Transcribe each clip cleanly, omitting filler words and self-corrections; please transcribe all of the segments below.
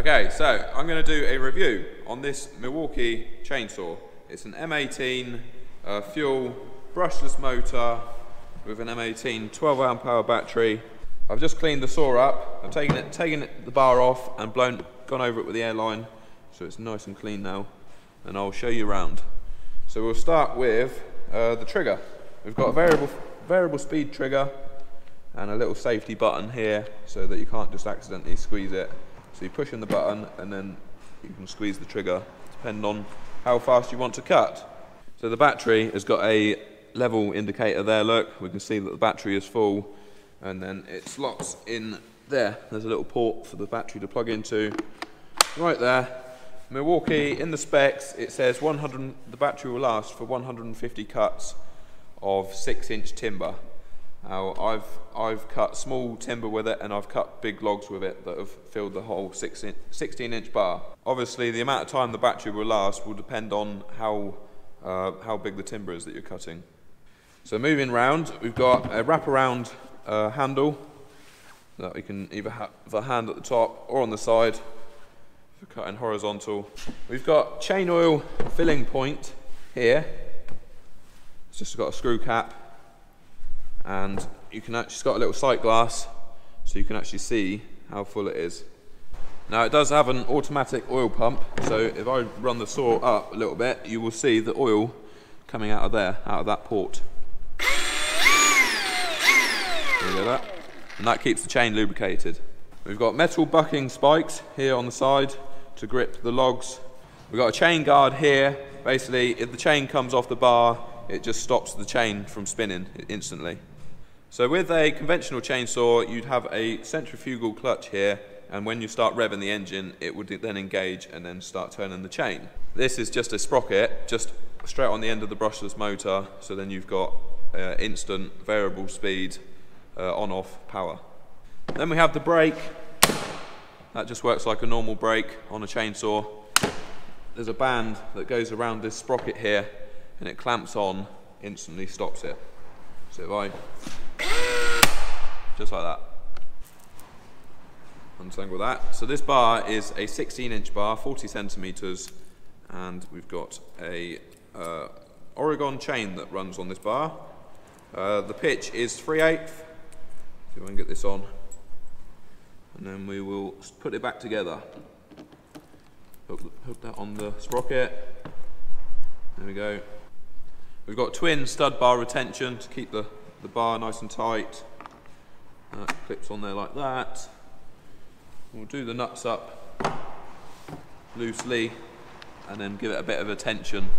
Okay, so I'm going to do a review on this Milwaukee chainsaw. It's an M18 fuel brushless motor with an M18 12 amp hour battery. I've just cleaned the saw up. I've taken the bar off and gone over it with the airline, so it's nice and clean now. And I'll show you around. So we'll start with the trigger. We've got a variable speed trigger and a little safety button here so that you can't just accidentally squeeze it. So you push in the button and then you can squeeze the trigger depending on how fast you want to cut. So the battery has got a level indicator there, look. We can see that the battery is full and then it slots in there. There's a little port for the battery to plug into. Right there. Milwaukee, in the specs, it says the battery will last for 150 cuts of 6-inch timber. Now, I've cut small timber with it and I've cut big logs with it that have filled the whole 16-inch bar. Obviously, the amount of time the battery will last will depend on how big the timber is that you're cutting. So moving round, we've got a wraparound handle that we can either have a hand at the top or on the side for cutting horizontal. We've got chain oil filling point here. It's just got a screw cap. And you can actually, it's got a little sight glass so you can actually see how full it is. Now it does have an automatic oil pump, so if I run the saw up a little bit, you will see the oil coming out of there, out of that port. You hear that? And that keeps the chain lubricated. We've got metal bucking spikes here on the side to grip the logs. We've got a chain guard here. Basically, if the chain comes off the bar, it just stops the chain from spinning instantly. So with a conventional chainsaw, you'd have a centrifugal clutch here, and when you start revving the engine, it would then engage and then start turning the chain. This is just a sprocket, just straight on the end of the brushless motor, so then you've got instant variable speed on-off power. Then we have the brake. That just works like a normal brake on a chainsaw. There's a band that goes around this sprocket here, and it clamps on, instantly stops it. So if I, just like that, untangle that. So this bar is a 16-inch bar, 40 centimeters, and we've got a Oregon chain that runs on this bar. The pitch is 3/8. See if I can get this on. And then we will put it back together. Hook that on the sprocket. There we go. We've got twin stud bar retention to keep the bar nice and tight. That clips on there like that. We'll do the nuts up loosely and then give it a bit of a tension.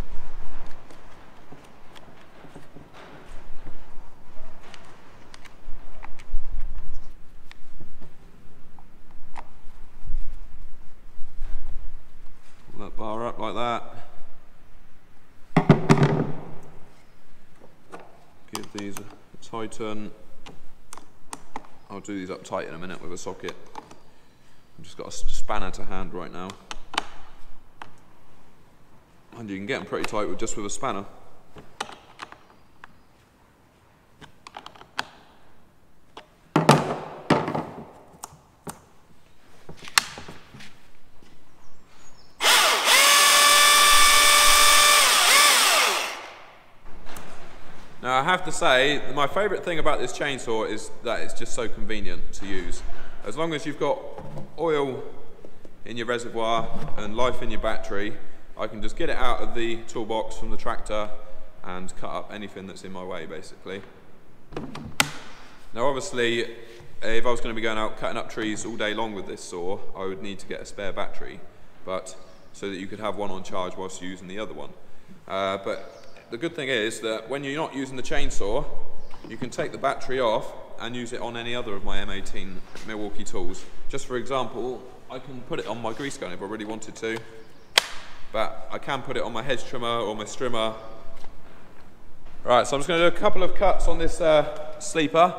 Pull that bar up like that. Give these a tighten. I'll do these up tight in a minute with a socket. I've just got a spanner to hand right now. And you can get them pretty tight just with a spanner. Now I have to say, my favourite thing about this chainsaw is that it's just so convenient to use. As long as you've got oil in your reservoir and life in your battery, I can just get it out of the toolbox from the tractor and cut up anything that's in my way, basically. Now obviously, if I was going to be going out cutting up trees all day long with this saw, I would need to get a spare battery, but so that you could have one on charge whilst you're using the other one. But the good thing is that when you're not using the chainsaw, you can take the battery off and use it on any other of my M18 Milwaukee tools. Just for example, I can put it on my grease gun if I really wanted to, but I can put it on my hedge trimmer or my strimmer. Right, so I'm just going to do a couple of cuts on this sleeper,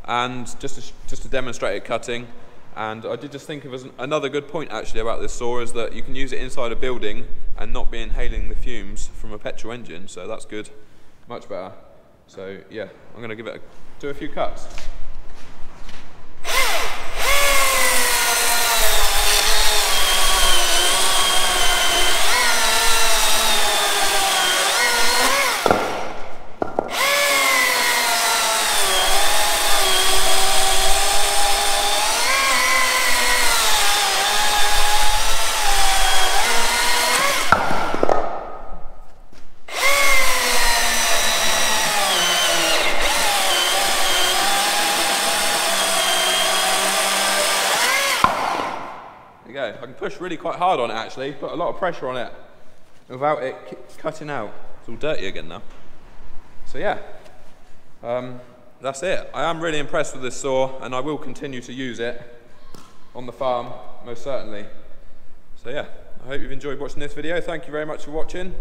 and just to demonstrate it cutting. And I did just think of another good point actually about this saw is that you can use it inside a building and not be inhaling the fumes from a petrol engine, so that's good, much better. So yeah, I'm going to do a few cuts. pushed really quite hard on it actually, put a lot of pressure on it without it cutting out. It's all dirty again now. So yeah, that's it. I am really impressed with this saw and I will continue to use it on the farm, most certainly. So yeah, I hope you've enjoyed watching this video. Thank you very much for watching.